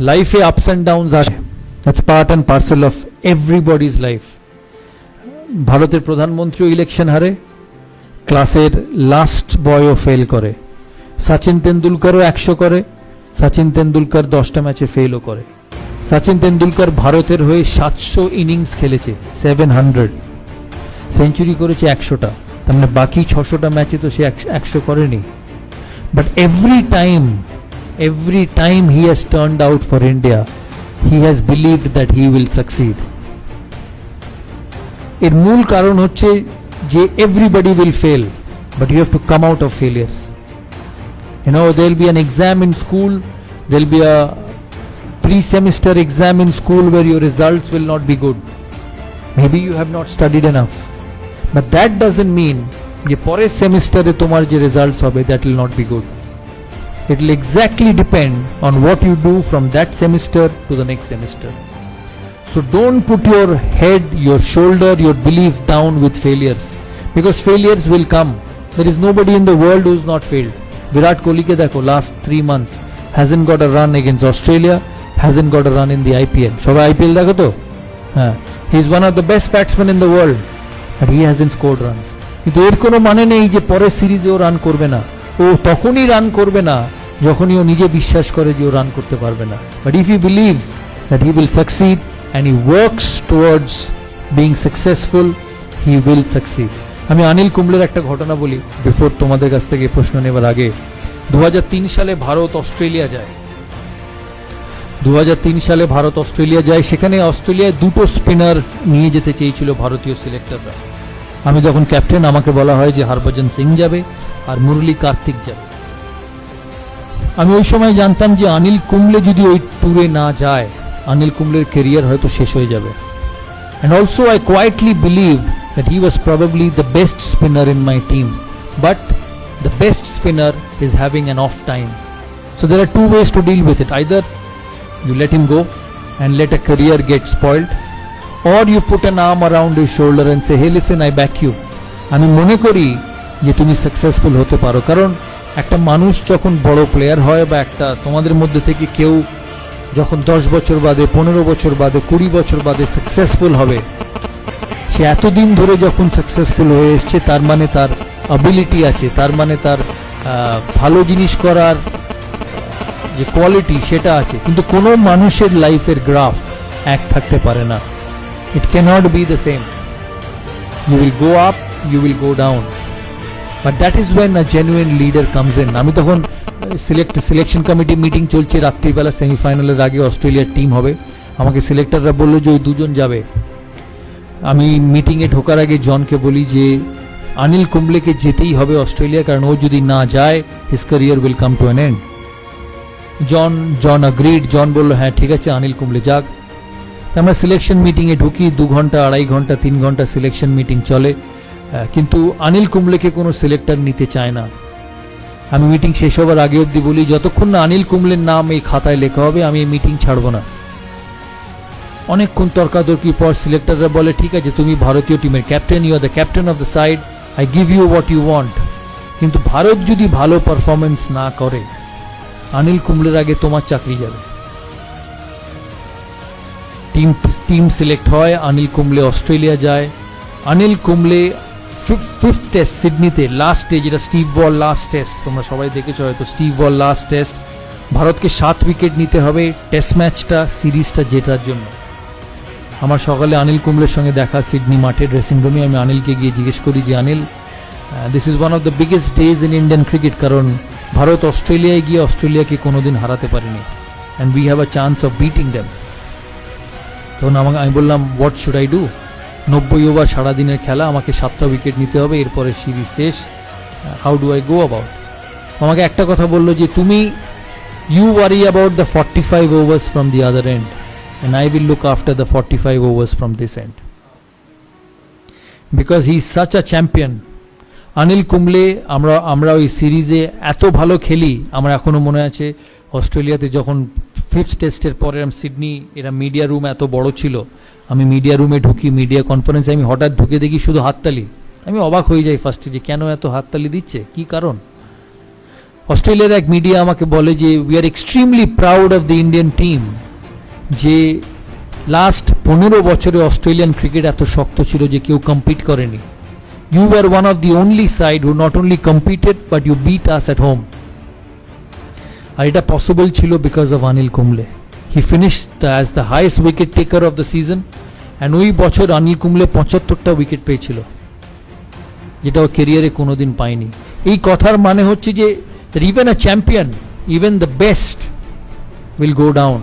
লাইফে ups and downs আসে, that's part and parcel of everybody's life. ভারতের প্রধানমন্ত্রীও election হারে, ক্লাসের লাস্ট বয়ও ফেল করে, সচিন তেন্ডুলকরও 100 করে, সচিন তেন্ডুলকর 10টা ম্যাচে ফেলও করে। সচিন তেন্ডুলকর ভারতের হয়ে 700 ইনিংস খেলেছে, 700 সেঞ্চুরি করেছে 100টা, তার মানে বাকি 600টা ম্যাচে তো সে 100 করেনি। But every time he has turned out for India, he has believed that he will succeed. এর মূল কারণ হচ্ছে যে everybody will fail, but you have to come out of failures. You know, there will be an exam in school, there will be a pre-semester exam in school where your results will not be good. Maybe you have not studied enough, but that doesn't mean যে পরের সেমিস্টারে তোমার যে results হবে that will not be good. It will exactly depend on what you do from that semester to the next semester. So don't put your head, your shoulder, your belief down with failures, because failures will come. There is nobody in the world who is not failed. Virat Kohli ke dekho, last 3 months hasn't got a run against Australia, hasn't got a run in the IPL. Shobai IPL dekho to? He is one of the best batsmen in the world, but he hasn't scored runs. কিন্তু এর কোনো মানে নেই যে পরের সিরিজেও run করবে না। ও তখনই রান করবে না যখনই ও নিজে বিশ্বাস করে যে ও রান করতে পারবে না। But if he believes that he will succeed and he works towards being successful, he will succeed. আমি অনিল কুম্বলের একটা ঘটনা বলি বিফোর তোমাদের কাছ থেকে প্রশ্ন নেবার আগে। 2003 সালে ভারত অস্ট্রেলিয়া যায়। 2003 সালে ভারত অস্ট্রেলিয়া যায়, সেখানে অস্ট্রেলিয়ায় 2টো স্পিনার নিয়ে যেতে চেয়েছিল ভারতীয় সিলেক্টররা। আমি যখন ক্যাপ্টেন, আমাকে বলা হয় যে হরভজন সিং যাবে আর মুরলী কার্তিক যাবে। আমি ওই সময় জানতাম যে অনিল কুম্বলে যদি ওই ট্যুরে না যায়, অনিল কুম্বলের ক্যারিয়ার হয়তো শেষ হয়ে যাবে। And also I quietly believed that he was probably the best spinner in my team, but the best spinner is having an off time. So there are two ways to deal with it. Either you let him go and let a career get spoiled, or you put an arm around his shoulder and say, hey listen, I back you. আমি মনে করি যে তুমি successful হতে পারো। কারণ একটা মানুষ যখন বড় প্লেয়ার হয়, বা একটা তোমাদের মধ্যে থেকে কেউ যখন 10 বছর বাদে, 15 বছর বাদে, 20 বছর বাদে সাকসেসফুল হবে, সে এতদিন ধরে যখন সাকসেসফুল হয়ে এসছে, তার মানে তার অ্যাবিলিটি আছে, তার মানে তার ভালো জিনিস করার যে কোয়ালিটি সেটা আছে। কিন্তু কোনো মানুষের লাইফের গ্রাফ এক থাকতে পারে না। It cannot be the same. You will go up, you will go down. But that is when a genuine leader comes in. আমি তখন সিলেকশন কমিটি মিটিং চলছে, রাত্রিবেলা সেমিফাইনালের আগে অস্ট্রেলিয়ার টিম হবে। আমাকে সিলেক্টররা বললো যে ওই 2 জন যাবে। আমি মিটিংয়ে ঢোকার আগে জনকে বলি যে অনিল কুম্বলেকে যেতেই হবে অস্ট্রেলিয়া, কারণ ও যদি না যায় his career will come to an end. John agreed. John বললো হ্যাঁ ঠিক আছে, অনিল কুম্বলে যাক। আমরা সিলেকশন মিটিংয়ে ঢুকি, 2 ঘন্টা, 2.5 ঘন্টা, 3 ঘন্টা সিলেকশন মিটিং চলে, কিন্তু অনিল কুম্বলেকে কোনো সিলেক্টর নিতে চায় না। আমি মিটিং শেষ হবার আগে অবধি বলি, যতক্ষণ না অনিল কুম্বলের নাম এই খাতায় লেখা হবে আমি এই মিটিং ছাড়ব না। অনেকক্ষণ তর্কাতর্কির পর সিলেক্টররা বলে ঠিক আছে, তুমি ভারতীয় টিমের captain, you are the captain of the side, I give you what you want. কিন্তু ভারত যদি ভালো পারফরমেন্স না করে, অনিল কুম্বলের আগে তোমার চাকরি যাবে। টিম সিলেক্ট হয়, অনিল কুম্বলে অস্ট্রেলিয়া যায়। অনিল কুম্বলে 5th টেস্ট সিডনিতে, লাস্টে, যেটা স্টিভ বল লাস্ট টেস্ট, তোমরা সবাই দেখেছো হয়তো, স্টিভ বল লাস্ট টেস্ট, ভারতকে 7 উইকেট নিতে হবে টেস্ট ম্যাচটা, সিরিজটা জেতার জন্য। আমার সকালে অনিল কুম্বলের সঙ্গে দেখা সিডনি মাঠের ড্রেসিং রুমে। আমি অনিলকে গিয়ে জিজ্ঞেস করি যে Anil, this is one of the biggest days in Indian cricket, কারণ ভারত অস্ট্রেলিয়ায় গিয়ে অস্ট্রেলিয়াকে কোনোদিন হারাতে পারেনি, and we have a chance of beating them. তখন আমি বললাম what should I do, 90 over সারাদিনের খেলা, আমাকে 7টা উইকেট নিতে হবে, এরপরে সিরিজ শেষ, how do I go about. আমাকে একটা কথা বললো যে তুমি you worry about the 45 overs from the other end, and I will look after the 45 overs from this end, because he is such a champion. Anil Kumble, আমরা ওই সিরিজে এত ভালো খেলি, আমার এখনো মনে আছে অস্ট্রেলিয়াতে যখন 5th টেস্টের পরে সিডনি, এরা মিডিয়া রুম এত বড় ছিল, আমি মিডিয়া রুমে ঢুকি, মিডিয়া কনফারেন্সে আমি হঠাৎ ঢুকে দেখি শুধু হাততালি। আমি অবাক হয়ে যাই ফার্স্টে যে কেন এত হাততালি দিচ্ছে, কি কারণ। অস্ট্রেলিয়ার এক মিডিয়া আমাকে বলে যে we are extremely proud of the Indian team, যে লাস্ট 15 বছরে অস্ট্রেলিয়ান ক্রিকেট এত শক্ত ছিল যে কেউ কম্পিট করেনি। You are one of the only side who not only competed but you beat us at home. আর এটা পসিবল ছিল because of Anil Kumble. He finished as the highest wicket taker of the season, and ওই বছর Anil Kumble 75টা wicket পেয়েছিল, যেটা ও কেরিয়ারে কোনোদিন পায়নি। এই কথার মানে হচ্ছে যে even a champion, even the best will go down,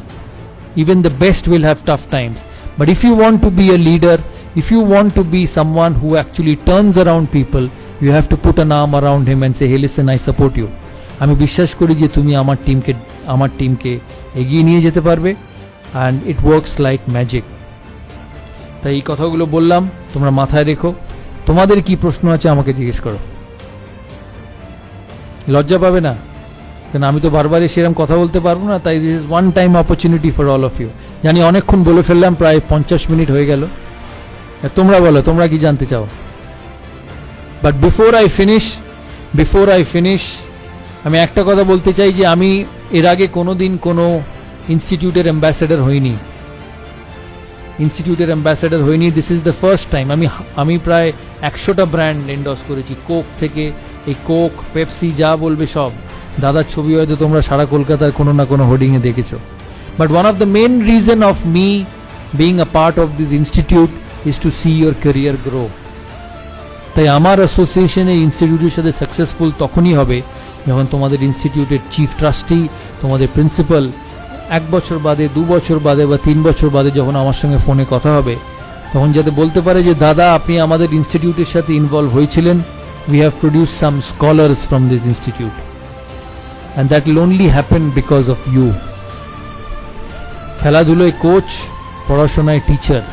even the best will have tough times, but if you want to be a leader, if you want to be someone who actually turns around people, you have to put an arm around him and say, hey listen, I support you. আমি বিশ্বাস করি যে তুমি আমার টিমকে এগিয়ে নিয়ে যেতে পারবে, and it works like magic. তাই এই কথাগুলো বললাম, তোমরা মাথায় রেখো। তোমাদের কি প্রশ্ন আছে আমাকে জিজ্ঞেস করো, লজ্জা পাবে না, কারণ আমি তো বারবারই সেরকম কথা বলতে পারবো না। তাই this is one time opportunity for all of you. জানি অনেকক্ষণ বলে ফেললাম, প্রায় 50 মিনিট হয়ে গেল। তোমরা বলো, তোমরা কি জানতে চাও? বাট বিফোর আই ফিনিশ আমি একটা কথা বলতে চাই যে আমি এর আগে কোনোদিন কোনো ইনস্টিটিউটের অ্যাম্বাসেডর হইনি। This is the first time. আমি প্রায় 100টা ব্র্যান্ড এন্ডোর্স করেছি, কোক থেকে, এই কোক, পেপসি, যা বলবে সব। দাদার ছবি হয়তো তোমরা সারা কলকাতার কোনো না কোনো হোর্ডিংয়ে দেখেছো। But one of the main reason of me being a part of this institute is to see your career grow. তাই আমার অ্যাসোসিয়েশন এই ইনস্টিটিউটের সাথে সাকসেসফুল তখনই হবে যখন তোমাদের ইনস্টিটিউটের চিফ ট্রাস্টি, তোমাদের প্রিন্সিপাল 1 বছর বাদে, 2 বছর বাদে বা 3 বছর বাদে যখন আমার সঙ্গে ফোনে কথা হবে, তখন যাতে বলতে পারে যে দাদা আপনি আমাদের ইনস্টিটিউটের সাথে ইনভলভ হয়েছিলেন, we have produce some scholars from this institute, and that will only happen because of you. খেলাধুলোয় কোচ, পড়াশোনায় teacher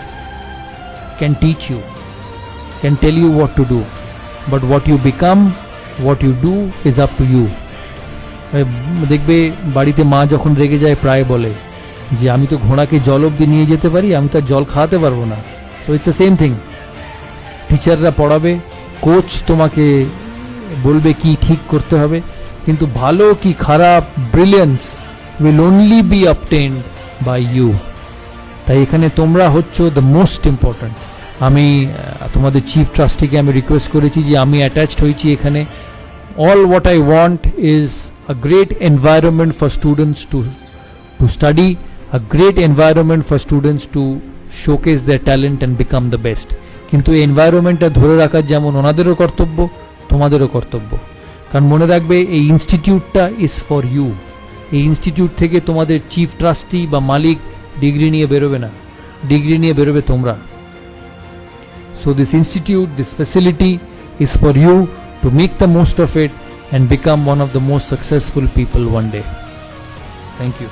can teach you, can tell you what to do, but what you become, what you do is up to you. দেখবে বাড়িতে মা যখন রেগে যায় প্রায় বলে যে আমি তো ঘোড়াকে জল অবধি নিয়ে যেতে পারি, আমি তো জল খাওয়াতে পারবো না। So it's the same thing. টিচাররা পড়াবে, কোচ তোমাকে বলবে কি ঠিক করতে হবে, কিন্তু ভালো কি খারাপ, brilliance will only be obtained by you. তাই এখানে তোমরা হচ্ছ দ্য মোস্ট ইম্পর্ট্যান্ট। আমি তোমাদের চিফ ট্রাস্টিকে আমি রিকোয়েস্ট করেছি যে আমি অ্যাটাচড হয়েছি এখানে। All what I want is a great environment for students to study, a great environment for students to showcase their talent and become the best. কিন্তু এই এনভায়রনমেন্টটা ধরে রাখার যেমন ওনাদেরও কর্তব্য, তোমাদেরও কর্তব্য। কারণ মনে রাখবে এই ইনস্টিটিউটটা ইজ ফর ইউ। এই ইনস্টিটিউট থেকে তোমাদের চিফ ট্রাস্টি বা মালিক ডিগ্রি নিয়ে বেরোবে না, ডিগ্রি নিয়ে বেরোবে তোমরা। So this institute, this facility is for you to make the most of it and become one of the most successful people one day. Thank you.